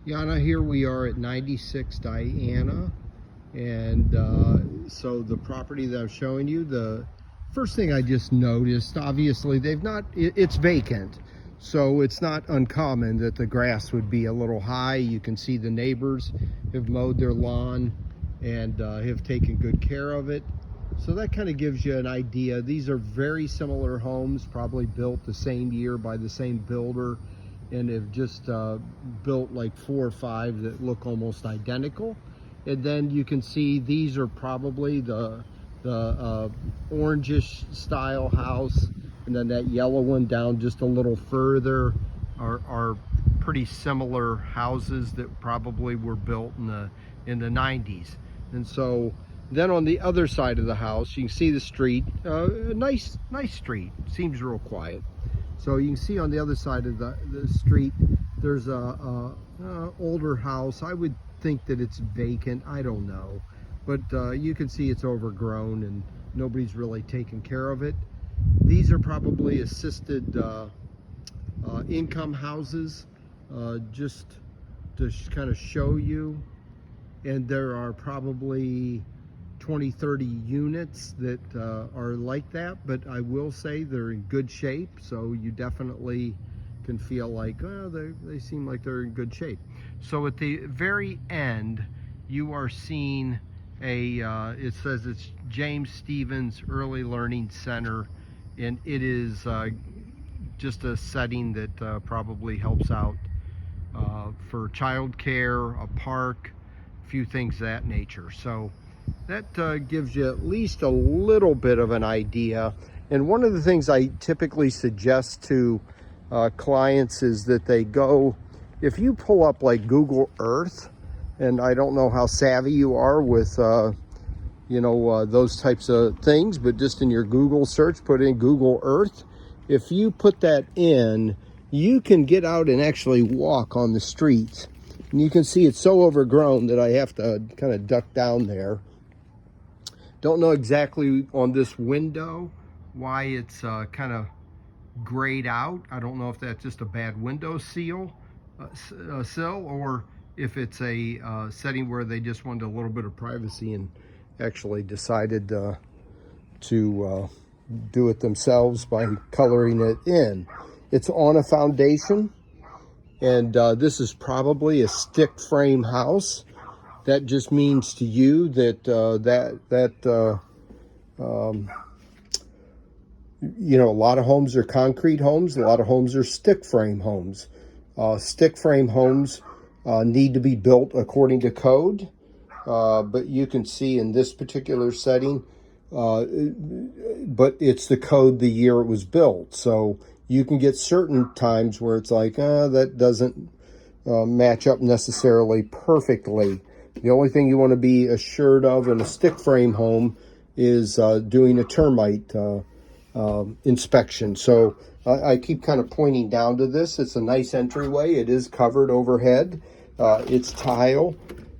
Yana, here we are at 96 Diana, and so the property that I'm showing you, the first thing I just noticed, obviously it's vacant, so it's not uncommon that the grass would be a little high. You can see the neighbors have mowed their lawn and have taken good care of it. So that kind of gives you an idea. These are very similar homes, probably built the same year by the same builder, and have just built like 4 or 5 that look almost identical. And then you can see these are probably the orangish style house, and then that yellow one down just a little further are pretty similar houses that probably were built in the 90s. And so then on the other side of the house, you can see the street, nice street, seems real quiet. So you can see on the other side of the street, there's a older house. I would think that it's vacant, I don't know. But you can see it's overgrown and nobody's really taken care of it. These are probably assisted income houses, just to kind of show you. And there are probably 20-30 units that are like that, but I will say they're in good shape, so you definitely can feel like, oh, they seem like they're in good shape. So at the very end, you are seeing it says it's James Stephens Early Learning Center, and it is just a setting that probably helps out for childcare, a park, a few things of that nature. So that gives you at least a little bit of an idea. And one of the things I typically suggest to clients is that they go, if you pull up like Google Earth, and I don't know how savvy you are with those types of things, but just in your Google search, put in Google Earth. If you put that in, you can get out and actually walk on the streets. And you can see it's so overgrown that I have to kind of duck down there. Don't know exactly on this window why it's kind of grayed out. I don't know if that's just a bad window sill, or if it's a setting where they just wanted a little bit of privacy and actually decided to do it themselves by coloring it in. It's on a foundation, and this is probably a stick frame house. That just means to you that a lot of homes are concrete homes, a lot of homes are stick frame homes. Stick frame homes need to be built according to code, but you can see in this particular setting, but it's the code the year it was built. So you can get certain times where it's like, that doesn't match up necessarily perfectly. The only thing you want to be assured of in a stick frame home is doing a termite inspection. So I keep kind of pointing down to this. It's a nice entryway. It is covered overhead. It's tile.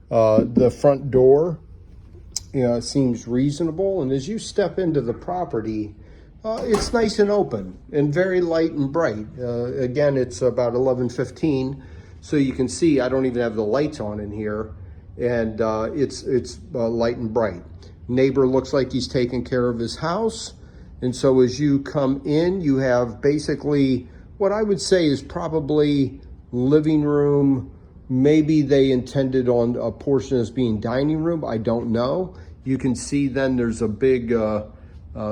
The front door seems reasonable. And as you step into the property, it's nice and open and very light and bright. Again, it's about 11:15, so you can see I don't even have the lights on in here. And it's light and bright. Neighbor looks like he's taking care of his house. And so as you come in, you have basically what I would say is probably living room. Maybe they intended on a portion as being dining room. I don't know. You can see then there's a big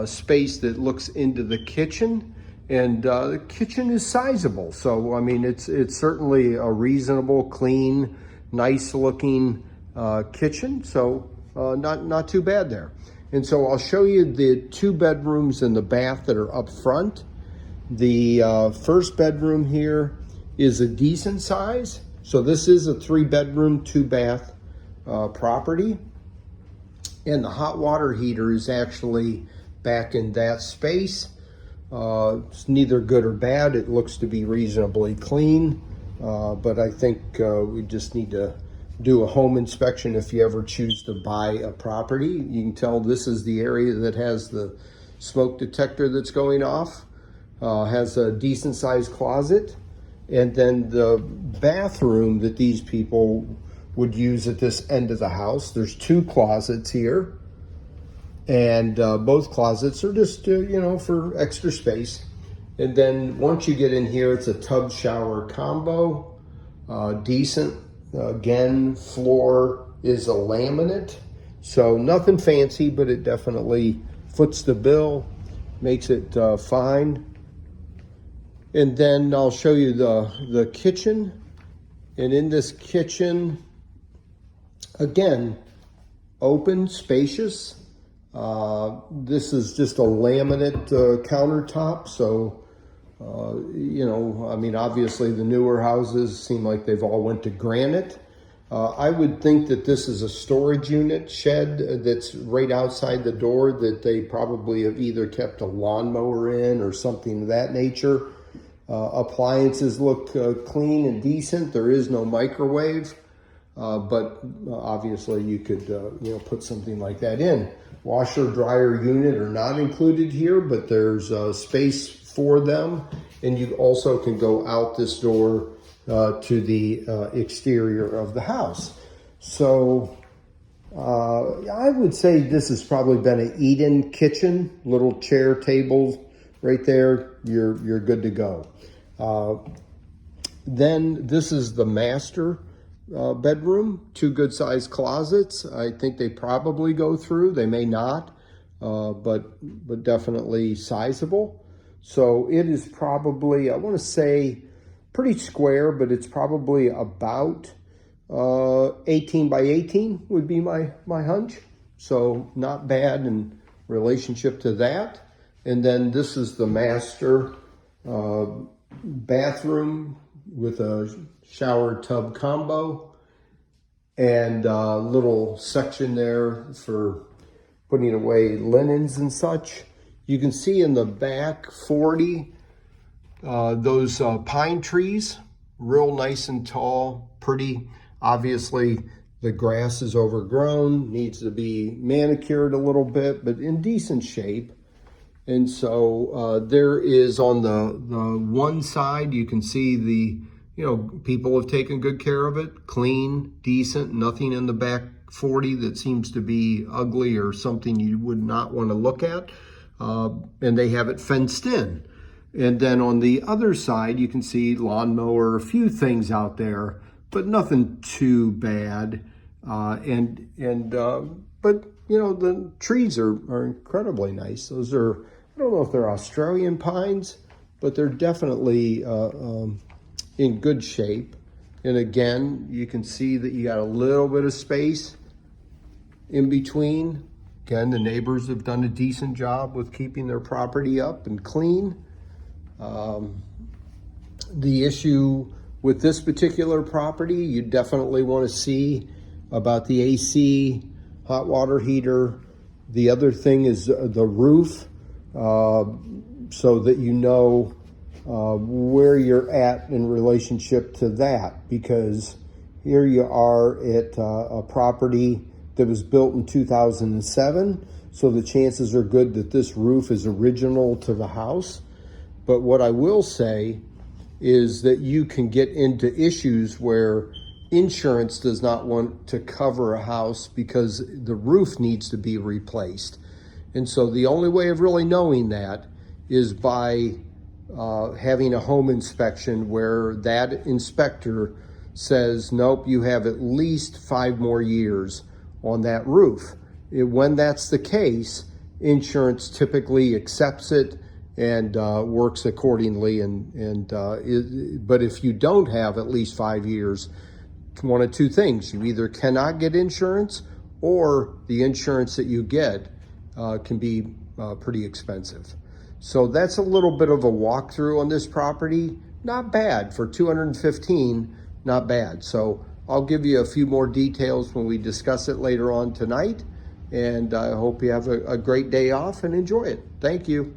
space that looks into the kitchen. And the kitchen is sizable. So, I mean, it's certainly a reasonable, clean, nice looking kitchen, so not too bad there. And so I'll show you the 2 bedrooms and the bath that are up front. The first bedroom here is a decent size. So this is a 3-bedroom, 2-bath property. And the hot water heater is actually back in that space. It's neither good or bad. It looks to be reasonably clean, but I think we just need to do a home inspection if you ever choose to buy a property. You can tell this is the area that has the smoke detector that's going off. Has a decent sized closet. And then the bathroom that these people would use at this end of the house, there's 2 closets here. And both closets are just, for extra space. And then once you get in here, it's a tub shower combo, decent. Again, floor is a laminate. So nothing fancy, but it definitely foots the bill, makes it fine. And then I'll show you the kitchen. And in this kitchen, again, open, spacious. This is just a laminate countertop. So, obviously the newer houses seem like they've all went to granite. I would think that this is a storage unit shed that's right outside the door that they probably have either kept a lawnmower in or something of that nature. Appliances look clean and decent. There is no microwave, but obviously you could put something like that in. Washer dryer unit are not included here, but there's space for them, and you also can go out this door to the exterior of the house. So I would say this has probably been an eat-in kitchen. Little chair, tables right there. You're good to go. Then this is the master bedroom. 2 good-sized closets. I think they probably go through. They may not, but definitely sizable. So it is probably, I want to say, pretty square, but it's probably about 18 by 18 would be my hunch. So not bad in relationship to that. And then this is the master bathroom with a shower tub combo and a little section there for putting away linens and such. You can see in the back 40 those pine trees, real nice and tall, pretty. Obviously the grass is overgrown, needs to be manicured a little bit, but in decent shape. And so there is on the one side, you can see people have taken good care of it, clean, decent, nothing in the back 40 that seems to be ugly or something you would not want to look at. And they have it fenced in. And then on the other side, you can see lawnmower, a few things out there, but nothing too bad. But the trees are incredibly nice. Those are, I don't know if they're Australian pines, but they're definitely in good shape. And again, you can see that you got a little bit of space in between. Again, the neighbors have done a decent job with keeping their property up and clean. The issue with this particular property, you definitely want to see about the AC, hot water heater. The other thing is the roof, so that you know where you're at in relationship to that, because here you are at a property that was built in 2007, so the chances are good that this roof is original to the house. But what I will say is that you can get into issues where insurance does not want to cover a house because the roof needs to be replaced. And so the only way of really knowing that is by having a home inspection where that inspector says, nope, you have at least 5 more years on that roof. When that's the case, insurance typically accepts it and works accordingly. But if you don't have at least 5 years, one of 2 things: you either cannot get insurance, or the insurance that you get can be pretty expensive. So that's a little bit of a walkthrough on this property. Not bad for $215, not bad. So I'll give you a few more details when we discuss it later on tonight. And I hope you have a great day off and enjoy it. Thank you.